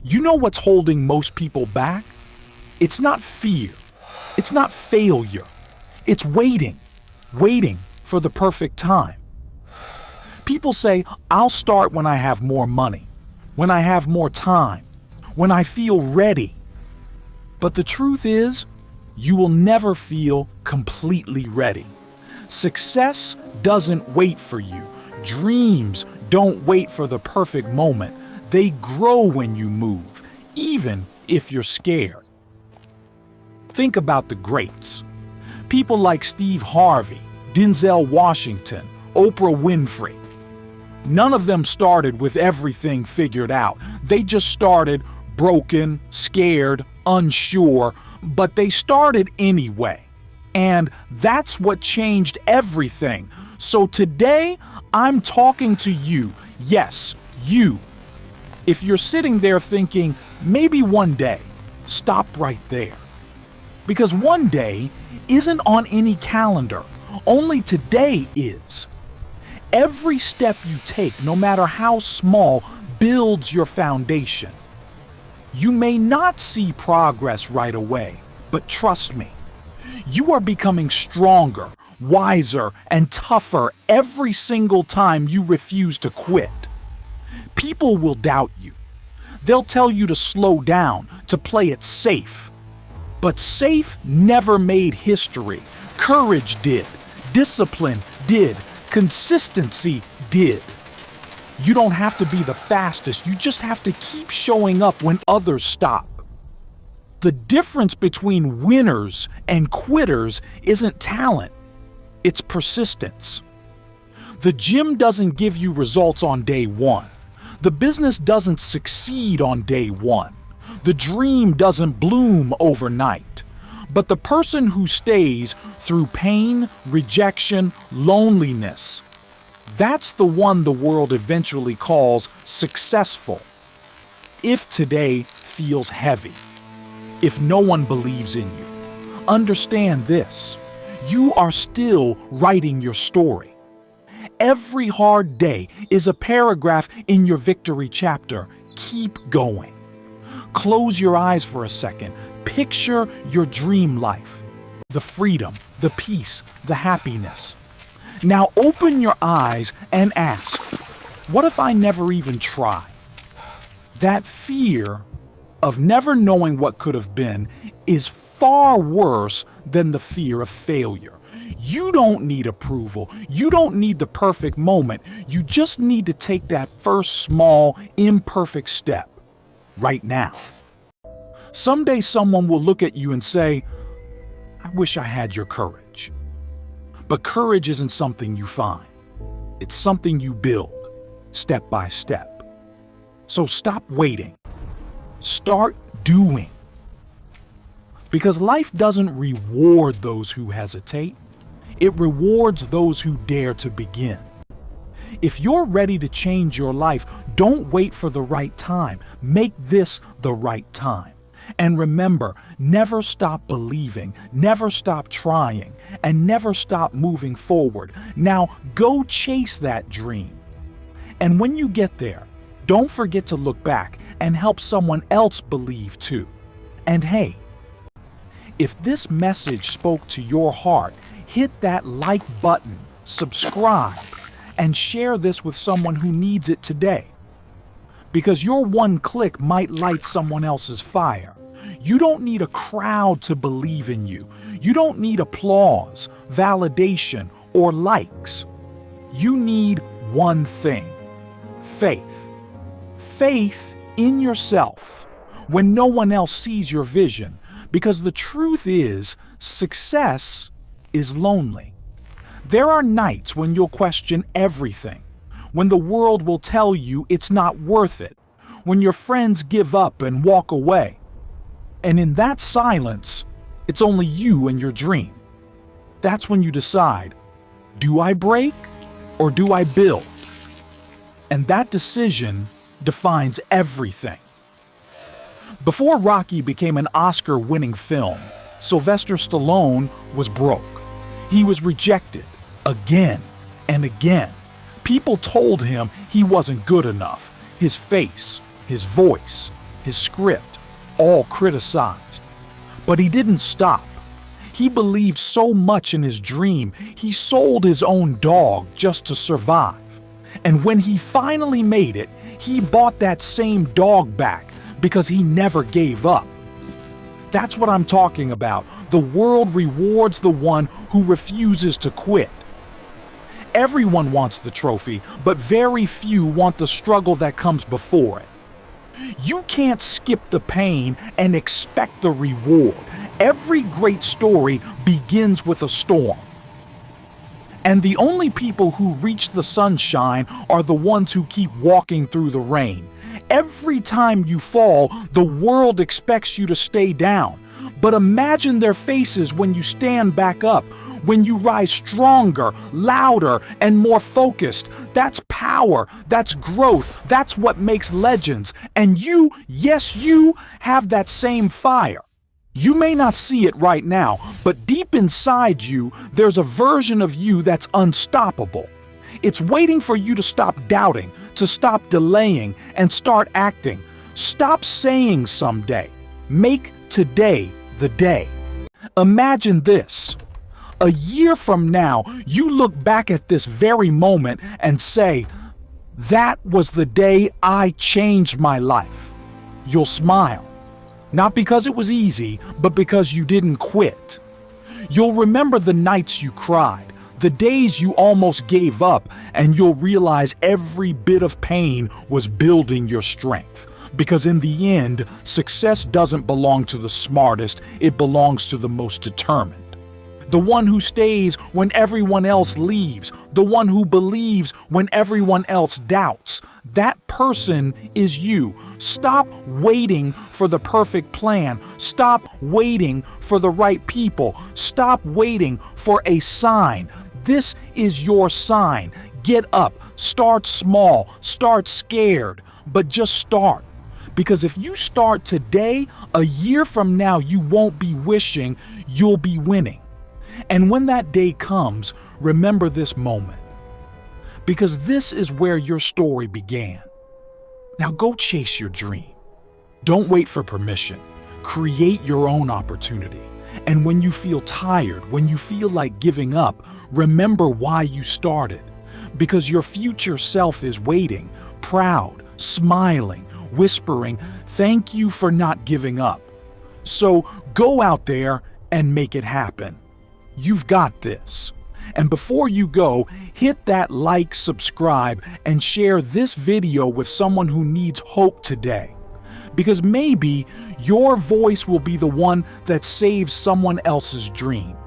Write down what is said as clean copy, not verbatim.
You know what's holding most people back? It's not fear. It's not failure. It's waiting for the perfect time. People say, I'll start when I have more money, when I have more time, when I feel ready. But the truth is, you will never feel completely ready. Success doesn't wait for you. Dreams don't wait for the perfect moment. They grow when you move, even if you're scared. Think about the greats. People like Steve Harvey, Denzel Washington, Oprah Winfrey. None of them started with everything figured out. They just started broken, scared, unsure, but they started anyway. And that's what changed everything. So today, I'm talking to you. Yes, you. If you're sitting there thinking, maybe one day, stop right there. Because one day isn't on any calendar. Only today is. Every step you take, no matter how small, builds your foundation. You may not see progress right away, but trust me, you are becoming stronger, wiser, and tougher every single time you refuse to quit. People will doubt you. They'll tell you to slow down, to play it safe. But safe never made history. Courage did. Discipline did. Consistency did. You don't have to be the fastest. You just have to keep showing up when others stop. The difference between winners and quitters isn't talent. It's persistence. The gym doesn't give you results on day one. The business doesn't succeed on day one. The dream doesn't bloom overnight. But the person who stays through pain, rejection, loneliness, that's the one the world eventually calls successful. If today feels heavy, if no one believes in you, understand this: you are still writing your story. Every hard day is a paragraph in your victory chapter. Keep going. Close your eyes for a second. Picture your dream life. The freedom, the peace, the happiness. Now open your eyes and ask, what if I never even try? That fear of never knowing what could have been is far worse than the fear of failure. You don't need approval. You don't need the perfect moment. You just need to take that first small, imperfect step right now. Someday someone will look at you and say, I wish I had your courage. But courage isn't something you find. It's something you build, step by step. So stop waiting. Start doing. Because life doesn't reward those who hesitate. It rewards those who dare to begin. If you're ready to change your life, don't wait for the right time. Make this the right time. And remember, never stop believing, never stop trying, and never stop moving forward. Now, go chase that dream. And when you get there, don't forget to look back and help someone else believe too. And hey, if this message spoke to your heart, hit that like button, subscribe, and share this with someone who needs it today. Because your one click might light someone else's fire. You don't need a crowd to believe in you. You don't need applause, validation, or likes. You need one thing: faith. Faith in yourself when no one else sees your vision. Because the truth is, success is lonely. There are nights when you'll question everything, when the world will tell you it's not worth it, when your friends give up and walk away. And in that silence, it's only you and your dream. That's when you decide, do I break or do I build? And that decision defines everything. Before Rocky became an Oscar-winning film, Sylvester Stallone was broke. He was rejected again and again. People told him he wasn't good enough. His face, his voice, his script, all criticized. But he didn't stop. He believed so much in his dream, he sold his own dog just to survive. And when he finally made it, he bought that same dog back because he never gave up. That's what I'm talking about. The world rewards the one who refuses to quit. Everyone wants the trophy, but very few want the struggle that comes before it. You can't skip the pain and expect the reward. Every great story begins with a storm. And the only people who reach the sunshine are the ones who keep walking through the rain. Every time you fall, the world expects you to stay down. But imagine their faces when you stand back up, when you rise stronger, louder, and more focused. That's power, that's growth, that's what makes legends. And you, yes, you have that same fire. You may not see it right now, but deep inside you, there's a version of you that's unstoppable. It's waiting for you to stop doubting, to stop delaying, and start acting. Stop saying someday. Make today the day. Imagine this. A year from now, you look back at this very moment and say, "That was the day I changed my life." You'll smile. Not because it was easy, but because you didn't quit. You'll remember the nights you cried, the days you almost gave up, and you'll realize every bit of pain was building your strength. Because in the end, success doesn't belong to the smartest, it belongs to the most determined. The one who stays when everyone else leaves, the one who believes when everyone else doubts. That person is you. Stop waiting for the perfect plan. Stop waiting for the right people. Stop waiting for a sign. This is your sign. Get up. Start small. Start scared. But just start. Because if you start today, a year from now, you won't be wishing, you'll be winning. And when that day comes, remember this moment. Because this is where your story began. Now go chase your dream. Don't wait for permission. Create your own opportunity. And when you feel tired, when you feel like giving up, remember why you started. Because your future self is waiting, proud, smiling, whispering, "Thank you for not giving up." So go out there and make it happen. You've got this. And before you go, hit that like, subscribe, and share this video with someone who needs hope today. Because maybe your voice will be the one that saves someone else's dream.